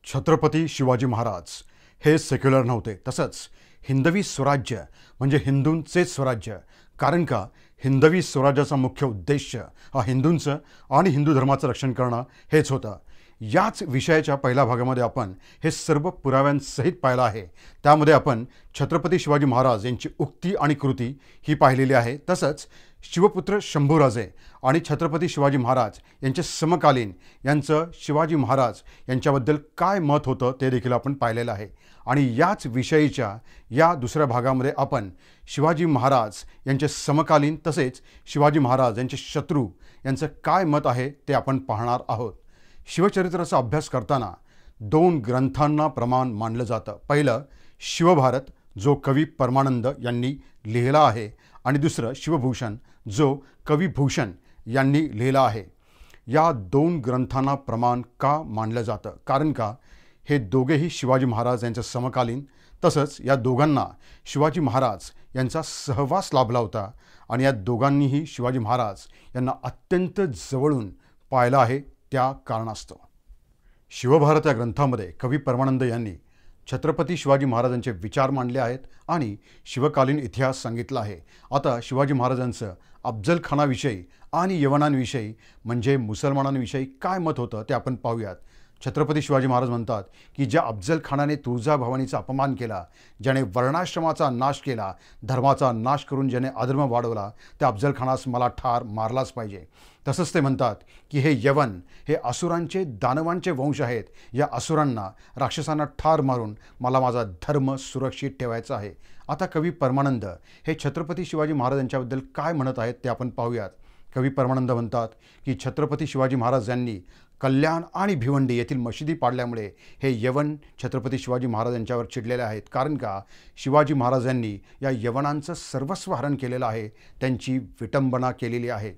छत्रपती शिवाजी महाराज हे सेक्युलर नव्हते, तसंच हिंदवी स्वराज्य म्हणजे हिंदूंचेच स्वराज्य. कारण का हिंदवी स्वराज्याचा मुख्य उद्देश हा हिंदूंचं आणि हिंदू धर्माचं रक्षण करणं हेच होतं. याच विषयाच्या पहिल्या भागामध्ये आपण हे सर्व पुराव्यांसहित पाहिलं आहे. त्यामध्ये आपण छत्रपती शिवाजी महाराज यांची उक्ती आणि कृती ही पाहिलेली आहे. तसंच शिवपुत्र शंभूराजे आणि छत्रपती शिवाजी महाराज यांचे समकालीन यांचं शिवाजी महाराज यांच्याबद्दल काय मत होतं ते देखील आपण पाहिलेलं आहे. आणि याच विषयीच्या या दुसऱ्या भागामध्ये आपण शिवाजी महाराज यांचे समकालीन तसेच शिवाजी महाराज यांचे शत्रू यांचं काय मत आहे ते आपण पाहणार आहोत. शिवचरित्राचा अभ्यास करताना दोन ग्रंथांना प्रमाण मानलं जातं. पहिलं शिवभारत जो कवी परमानंद यांनी लिहिला आहे आणि दुसरं शिवभूषण जो कवी भूषण यांनी लिहिला आहे. या दोन ग्रंथांना प्रमाण का मानलं जातं? कारण का हे दोघेही शिवाजी महाराज यांच्या समकालीन, तसंच या दोघांना शिवाजी महाराज यांचा सहवास लाभला होता आणि या दोघांनीही शिवाजी महाराज यांना अत्यंत जवळून पाहिलं आहे. त्या कारणास्तव शिवभारत या ग्रंथामध्ये कवी परमानंद यांनी छत्रपती शिवाजी महाराजांचे विचार मांडले आहेत आणि शिवकालीन इतिहास सांगितला आहे. आता शिवाजी महाराजांचं अफजल खानाविषयी आणि यवनांविषयी म्हणजे मुसलमानांविषयी काय मत होतं ते आपण पाहूयात. छत्रपती शिवाजी महाराज म्हणतात की ज्या अफजल खानाने तुळजाभवानीचा अपमान केला, ज्याने वर्णाश्रमाचा नाश केला, धर्माचा नाश करून ज्याने अधर्म वाढवला, त्या अफजल खानास मला ठार मारलाच पाहिजे. तसंच ते म्हणतात की हे यवन हे असुरांचे दानवांचे वंश आहेत. या असुरांना राक्षसांना ठार मारून मला माझा धर्म सुरक्षित ठेवायचा आहे. आता कवी परमानंद हे छत्रपती शिवाजी महाराज यांच्याबद्दल काय म्हणत आहेत ते आपण पाहूयात. कवी परमानंद म्हणतात की छत्रपती शिवाजी महाराज यांनी कल्याण आणि भिवंडी येथील मशिदी पाडल्यामुळे हे यवन छत्रपती शिवाजी महाराज यांच्यावर चिडलेले आहेत. कारण का शिवाजी महाराजांनी या यवनांचं सर्वस्व हरण केलेलं आहे, त्यांची विटंबना केलेली आहे.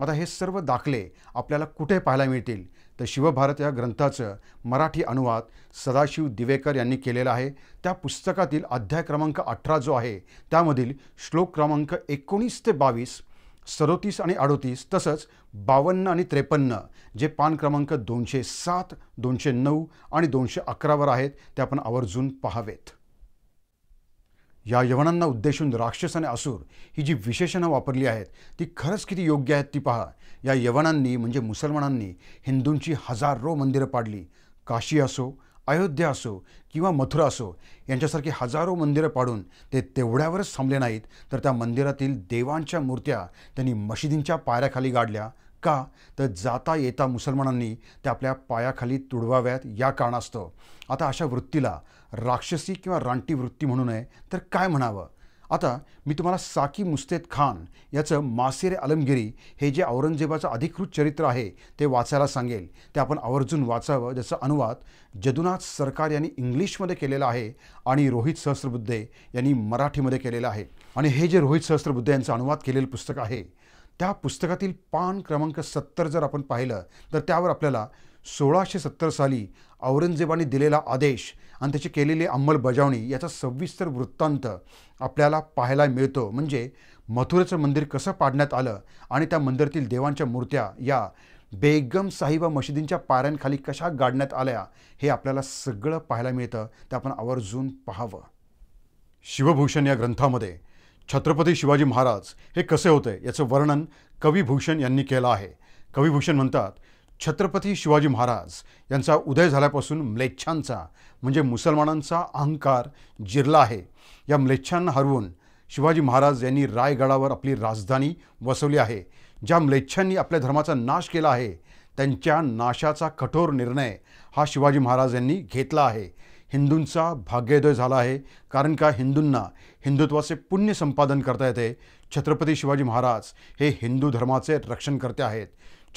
आता हे सर्व दाखले आपल्याला कुठे पाहायला मिळतील? तर शिवभारत या ग्रंथाचं मराठी अनुवाद सदाशिव दिवेकर यांनी केलेला आहे. त्या पुस्तकातील अध्याय क्रमांक 18 जो आहे त्यामधील श्लोक क्रमांक 19 ते 22, 37 आणि 38, तसंच 52 आणि 53 जे पान क्रमांक 207, 209 आणि 211 आहेत ते आपण आवर्जून पाहावेत. या यवनांना उद्देशून राक्षस आणि असुर ही जी विशेषणं वापरली आहेत ती खरंच किती योग्य आहेत ती पहा. या यवनांनी म्हणजे मुसलमानांनी हिंदूंची हजारो मंदिरं पाडली. काशी असो, अयोध्या असो किंवा मथुरा असो यांच्यासारखी हजारो मंदिरं पाडून ते तेवढ्यावरच थांबले नाहीत, तर त्या मंदिरातील देवांच्या मूर्त्या त्यांनी मशिदींच्या पायऱ्याखाली गाडल्या. का? तर जाता येता मुसलमानांनी त्या आपल्या पायाखाली तुडवाव्यात या कारणास्तव. आता अशा वृत्तीला राक्षसी किंवा रानटी वृत्ती म्हणू नये तर काय म्हणावं? आता मी तुम्हाला साकी मुस्तेद खान याचं मासिर आलमगिरी हे जे औरंगजेबाचं अधिकृत चरित्र आहे ते वाचायला सांगेल. ते आपण आवर्जून वाचावं, ज्याचा अनुवाद जदुनाथ सरकार यांनी इंग्लिशमध्ये केलेला आहे आणि रोहित सहस्त्रबुद्धे यांनी मराठीमध्ये केलेलं आहे. आणि हे जे रोहित सहस्त्रबुद्धे यांचं अनुवाद केलेलं पुस्तक आहे त्या पुस्तकातील पान क्रमांक 70 जर आपण पाहिलं तर त्यावर आपल्याला 1670 साली औरंगजेबाने दिलेला आदेश आणि त्याची केलेली अंमलबजावणी याचा सविस्तर वृत्तांत आपल्याला पाहायला मिळतो. म्हणजे मथुरेचं मंदिर कसं पाडण्यात आलं आणि त्या मंदिरातील देवांच्या मूर्त्या या बेगम साहिबा मशिदींच्या पायऱ्यांखाली कशा गाडण्यात आल्या हे आपल्याला सगळं पाहायला मिळतं. ते आपण आवर्जून पाहावं. शिवभूषण या ग्रंथामध्ये छत्रपती शिवाजी महाराज हे कसे होते याचं वर्णन कवी भूषण यांनी केलं आहे. कवी भूषण म्हणतात छत्रपती शिवाजी महाराज यांचा उदय झाल्यापासून म्लेच्छांचा म्हणजे मुसलमानांचा अहंकार जिरला आहे. या म्लेच्छांना हरवून शिवाजी महाराज यांनी रायगडावर आपली राजधानी वसवली आहे. ज्या म्लेच्छांनी आपल्या धर्माचा नाश केला आहे त्यांच्या नाशाचा कठोर निर्णय हा शिवाजी महाराज यांनी घेतला आहे. हिंदूंचा भाग्योदय झाला आहे. कारण का हिंदूंना हिंदुत्वाचे पुण्य संपादन करता येते. छत्रपती शिवाजी महाराज हे हिंदू धर्माचे रक्षणकर्ते आहेत.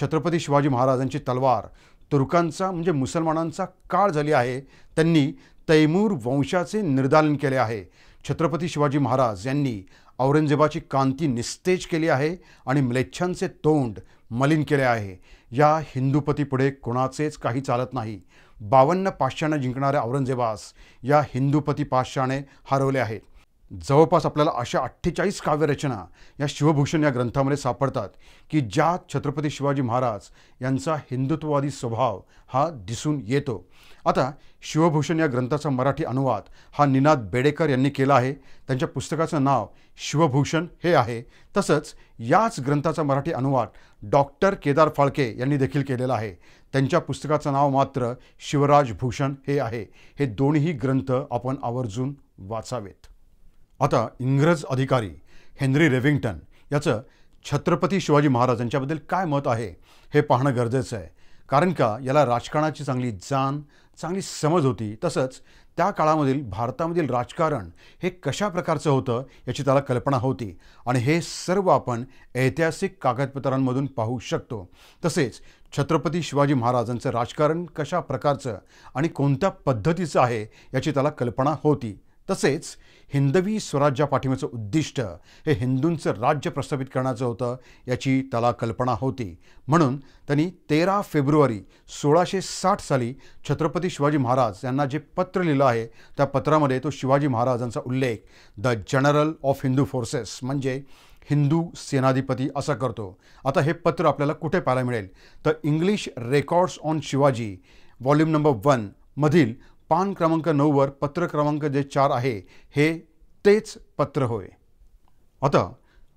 छत्रपती शिवाजी महाराजांची तलवार तुर्कांचा म्हणजे मुसलमानांचा काळ झाली आहे. त्यांनी तैमूर वंशाचे निर्दालन केले आहे. छत्रपती शिवाजी महाराज यांनी औरंगजेबाची कांती निस्तेज केली आहे आणि म्लेच्छांचे तोंड मलिन केले आहे. या हिंदूपतीपुढे कोणाचेच काही चालत नाही. 52 पाषाणं जिंकणाऱ्या औरंगजेबास या हिंदूपती पाषाणे हरवले आहेत. जवळपास आपल्याला अशा 48 काव्यरचना या शिवभूषण या ग्रंथामध्ये सापडतात की ज्यात छत्रपती शिवाजी महाराज यांचा हिंदुत्ववादी स्वभाव हा दिसून येतो. आता शिवभूषण या ग्रंथाचा मराठी अनुवाद हा निनाद बेडेकर यांनी केला आहे. त्यांच्या पुस्तकाचं नाव शिवभूषण हे आहे. तसंच याच ग्रंथाचा मराठी अनुवाद डॉक्टर केदार फाळके यांनी देखील केलेला आहे. त्यांच्या पुस्तकाचं नाव मात्र शिवराज भूषण हे आहे. हे दोन्ही ग्रंथ आपण आवर्जून वाचावेत. आता इंग्रज अधिकारी हेनरी रेव्हिंग्टन याचं छत्रपती शिवाजी महाराज यांच्याबद्दल काय मत आहे हे पाहणं गरजेचं आहे. कारण का याला राजकारणाची चांगली जाण, चांगली समज होती. तसंच त्या काळामधील भारतामधील राजकारण हे कशा प्रकारचं होतं याची त्याला कल्पना होती. आणि हे सर्व आपण ऐतिहासिक कागदपत्रांमधून पाहू शकतो. तसेच छत्रपती शिवाजी महाराजांचं राजकारण कशा प्रकारचं आणि कोणत्या पद्धतीचं आहे याची त्याला कल्पना होती. तसेच हिंदवी स्वराज्यापाठीमागचं उद्दिष्ट हे हिंदूंचं राज्य प्रस्थापित करण्याचं होतं याची त्याला कल्पना होती. म्हणून त्यांनी 13 फेब्रुवारी 1660 साली छत्रपती शिवाजी महाराज यांना जे पत्र लिहिलं आहे त्या पत्रामध्ये तो शिवाजी महाराजांचा उल्लेख the general of Hindu forces म्हणजे हिंदू सेनाधिपती असा करतो. आता हे पत्र आपल्याला कुठे पाहायला मिळेल तर English records on Shivaji volume number 1 मधील पान क्रमांक 9 वर पत्र क्रमांक जे 4 आहे हे तेच पत्र होय. आता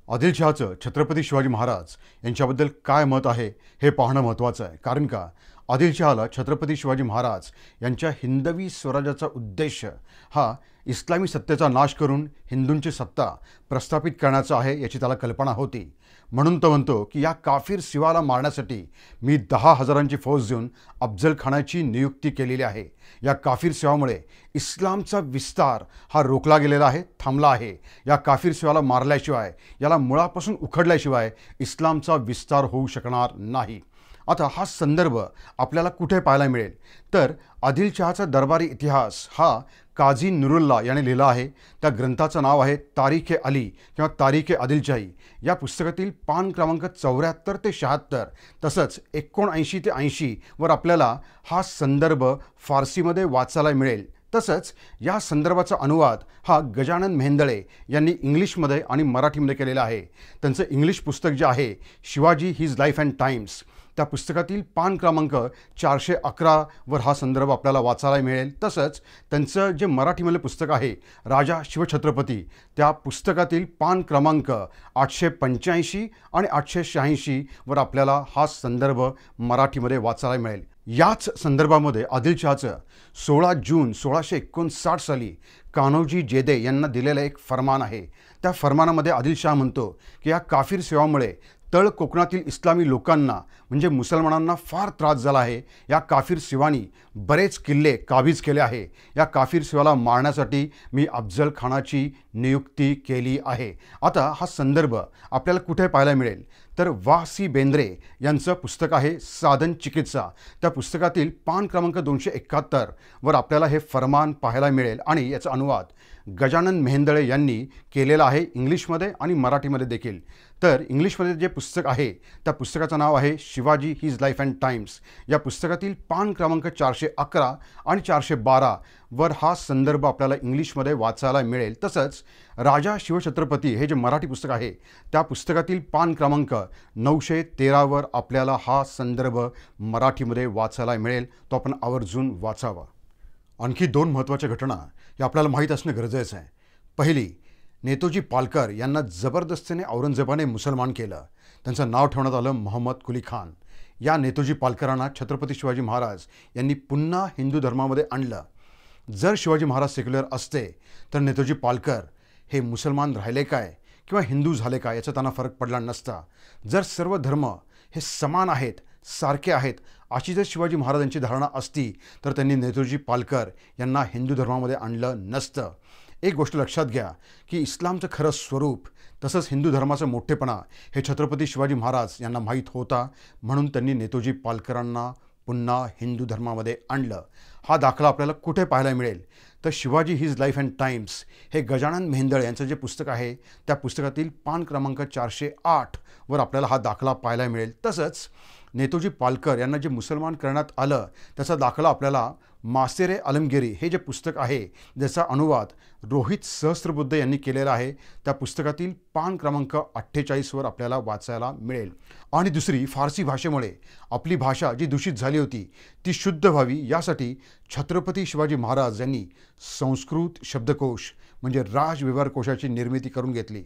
आदिलशहाचं छत्रपती शिवाजी महाराज यांच्याबद्दल काय मत आहे हे पाहणं महत्त्वाचं आहे. कारण का आदिलशहाला छत्रपती शिवाजी महाराज यांच्या हिंदवी स्वराज्याचा उद्देश हा इस्लामी सत्तेचा नाश करून हिंदूंची सत्ता प्रस्थापित करण्याचा आहे याची त्याला कल्पना होती. म्हणून तो म्हणतो की या काफिर शिवाला मारण्यासाठी मी 10,000ची फौज देऊन अफजल खानाची नियुक्ती केलेली आहे. या काफिर शिवामुळे इस्लामचा विस्तार हा रोखला गेलेला आहे, थांबला आहे. या काफिर शिवाला मारल्याशिवाय, याला मुळापासून उखडल्याशिवाय इस्लामचा विस्तार होऊ शकणार नाही. आता हा संदर्भ आपल्याला कुठे पाहायला मिळेल तर आदिलशहाचा दरबारी इतिहास हा काझी नुरुल्ला याने लिहिला आहे. त्या ग्रंथाचं नाव आहे तारीख अली किंवा तारीख आदिलशाही. या पुस्तकातील पान क्रमांक 74 ते 76 तसंच 79 ते 80 वर आपल्याला हा संदर्भ फारसीमध्ये वाचायला मिळेल. तसंच या संदर्भाचा अनुवाद हा गजानन मेहेंदळे यांनी इंग्लिशमध्ये आणि मराठीमध्ये केलेला आहे. त्यांचं इंग्लिश पुस्तक जे आहे Shivaji his life and times त्या पुस्तकातील पान क्रमांक 411 वर हा संदर्भ आपल्याला वाचायला मिळेल. तसंच त्यांचं जे मराठीमधलं पुस्तक आहे राजा शिवछत्रपती त्या पुस्तकातील पान क्रमांक 885 आणि 886 वर आपल्याला हा संदर्भ मराठीमध्ये वाचायला मिळेल. याच संदर्भामध्ये आदिलशहाचं 16 जून 1659 साली कान्होजी जेदे यांना दिलेलं एक फरमान आहे. त्या फरमानामध्ये आदिलशहा म्हणतो की या काफिर सेवामुळे तळ कोकणातील इस्लामी लोकांना म्हणजे मुसलमानांना फार त्रास झाला आहे. या काफिर शिवानी बरेच किल्ले काबीज केले आहे. या काफिर शिवाला मारण्यासाठी मी अफजल खानाची नियुक्ती केली आहे. आता हा संदर्भ आपल्याला कुठे पाहायला मिळेल तर वा.सी. बेंद्रे यांचं पुस्तक आहे साधन चिकित्सा. त्या पुस्तकातील पान क्रमांक 271 वर आपल्याला हे फरमान पाहायला मिळेल आणि याचा अनुवाद गजानन मेहेंदळे यांनी केलेला आहे इंग्लिशमध्ये आणि मराठीमध्ये देखील. तर इंग्लिशमध्ये जे पुस्तक आहे त्या पुस्तकाचं नाव आहे Shivaji his life and times. या पुस्तकातील पान क्रमांक 411 आणि 412 वर हा संदर्भ आपल्याला इंग्लिशमध्ये वाचायला मिळेल. तसंच राजा शिवछत्रपती हे जे मराठी पुस्तक आहे त्या पुस्तकातील पान क्रमांक 913 वर आपल्याला हा संदर्भ मराठीमध्ये वाचायला मिळेल. तो आपण आवर्जून वाचावा. आणखी 2 महत्त्वाच्या घटना या आपल्याला माहीत असणं गरजेचं आहे. पहिली, नेतोजी पालकर यांना जबरदस्तीने औरंगजेबाने मुसलमान केलं. त्यांचं नाव ठेवण्यात आलं मोहम्मद कुली खान. या नेतोजी पालकरांना छत्रपती शिवाजी महाराज यांनी पुन्हा हिंदू धर्मामध्ये आणलं. जर शिवाजी महाराज सेक्युलर असते तर नेतोजी पालकर हे मुसलमान राहिले काय किंवा हिंदू झाले काय याचा त्यांना फरक पडला नसता. जर सर्व धर्म हे समान आहेत, सारखे आहेत अशी जर शिवाजी महाराजांची धारणा असती तर त्यांनी नेतोजी पालकर यांना हिंदू धर्मामध्ये आणलं नसतं. एक गोष्ट लक्षात घ्या की इस्लामचं खरं स्वरूप तसंच हिंदू धर्माचा मोठेपणा हे छत्रपती शिवाजी महाराज यांना माहीत होता. म्हणून त्यांनी नेतोजी पालकरांना पुन्हा हिंदू धर्मामध्ये आणलं. हा दाखला आपल्याला कुठे पाहायला मिळेल तर Shivaji his life and times हे गजानन मेहेंदळे यांचं जे पुस्तक आहे त्या पुस्तकातील पान क्रमांक 408 वर आपल्याला हा दाखला पाहायला मिळेल. तसंच नेतोजी पालकर यांना जे मुसलमान करण्यात आलं त्याचा दाखला आपल्याला मासेरे आलमगिरी हे जे पुस्तक आहे, ज्याचा अनुवाद रोहित सहस्त्रबुद्धे यांनी केलेला आहे, त्या पुस्तकातील पान क्रमांक 48वर आपल्याला वाचायला मिळेल. आणि दुसरी, फारसी भाषेमुळे आपली भाषा जी दूषित झाली होती ती शुद्ध व्हावी यासाठी छत्रपती शिवाजी महाराज यांनी संस्कृत शब्दकोश म्हणजे राजव्यवहार कोशाची निर्मिती करून घेतली.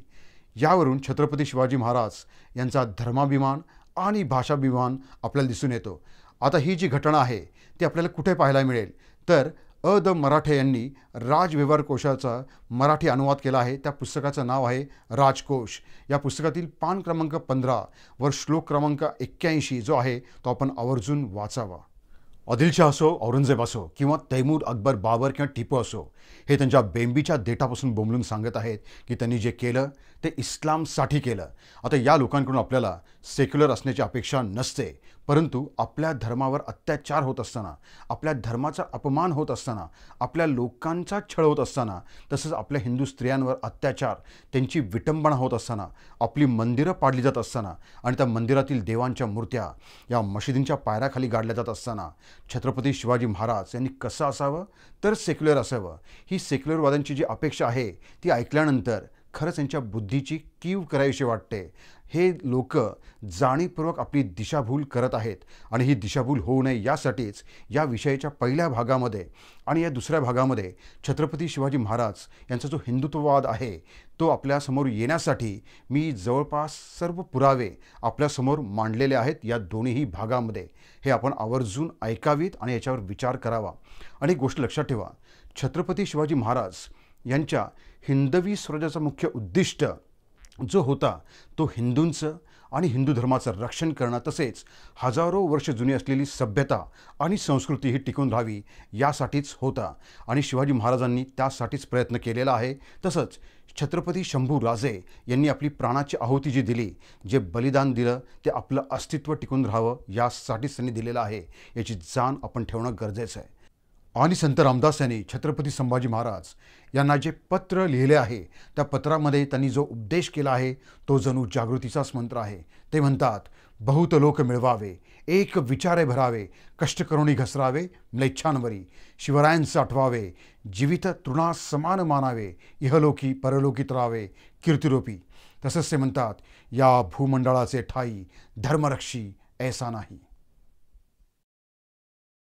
यावरून छत्रपती शिवाजी महाराज यांचा धर्माभिमान आणि भाषाभिमान आपल्याला दिसून येतो. आता ही जी घटना आहे ती आपल्याला कुठे पाहायला मिळेल तर द मराठे यांनी राजव्यवहार कोशाचा मराठी अनुवाद केला आहे. त्या पुस्तकाचं नाव आहे राजकोश. या पुस्तकातील पान क्रमांक 15 वर श्लोक क्रमांक 81 जो आहे तो आपण आवर्जून वाचावा. आदिलशाह असो, औरंगजेब असो किंवा तैमूर, अकबर, बाबर किंवा टिपू असो, हे त्यांच्या बेंबीच्या देठापासून बोंबलून सांगत आहेत की त्यांनी जे केलं ते इस्लामसाठी केलं. आता या लोकांकडून आपल्याला सेक्युलर असण्याची अपेक्षा नसते, परंतु आपल्या धर्मावर अत्याचार होत असताना, आपल्या धर्माचा अपमान होत असताना, आपल्या लोकांचा छळ होत असताना, तसंच आपल्या हिंदू स्त्रियांवर अत्याचार, त्यांची विटंबना होत असताना, आपली मंदिरं पाडली जात असताना आणि त्या मंदिरातील देवांच्या मूर्त्या या मशिदींच्या पायऱ्याखाली गाडल्या जात असताना छत्रपती शिवाजी महाराज यांनी कसं असावं तर सेक्युलर असावं. ही सेक्युलरवाद्यांची जी अपेक्षा आहे ती ऐकल्यानंतर खरंच यांच्या बुद्धीची कीव करावीशी वाटते. हे लोक जाणीवपूर्वक आपली दिशाभूल करत आहेत आणि ही दिशाभूल होऊ नये यासाठीच या विषयाच्या पहिल्या भागामध्ये आणि या दुसऱ्या भागामध्ये छत्रपती शिवाजी महाराज यांचा जो हिंदुत्ववाद आहे तो आपल्यासमोर येण्यासाठी मी जवळपास सर्व पुरावे आपल्यासमोर मांडलेले आहेत. या दोन्हीही भागामध्ये हे आपण आवर्जून ऐकावीत आणि याच्यावर विचार करावा. आणि एक गोष्ट लक्षात ठेवा, छत्रपती शिवाजी महाराज यांच्या हिंदवी स्वराज्याचा मुख्य उद्दिष्ट जो होता तो हिंदूंचं आणि हिंदू धर्माचं रक्षण करणं, तसेच हजारो वर्ष जुनी असलेली सभ्यता आणि संस्कृती ही टिकून राहावी यासाठीच होता. आणि शिवाजी महाराजांनी त्यासाठीच प्रयत्न केलेला आहे. तसंच छत्रपती शंभू राजे यांनी आपली प्राणाची आहुती जी दिली, जे बलिदान दिलं, ते आपलं अस्तित्व टिकून राहावं यासाठीच त्यांनी दिलेलं आहे. याची जाण आपण ठेवणं गरजेचं आहे. आणि संत रामदास यांनी छत्रपती संभाजी महाराज यांना जे पत्र लिहिले आहे त्या पत्रामध्ये त्यांनी जो उपदेश केला आहे तो जणू जागृतीचाच मंत्र आहे. ते म्हणतात, बहुत लोक मिळवावे, एक विचारे भरावे, कष्ट करुणी घसरावे म्लेच्छांवरी, शिवरायांचं आठवावे, जीवित तृणास समान मानावे, इहलोकी परलोकी तरावे कीर्तिरूपी. तसंच ते म्हणतात, या भूमंडळाचे ठाई धर्मरक्षी ऐसा नाही.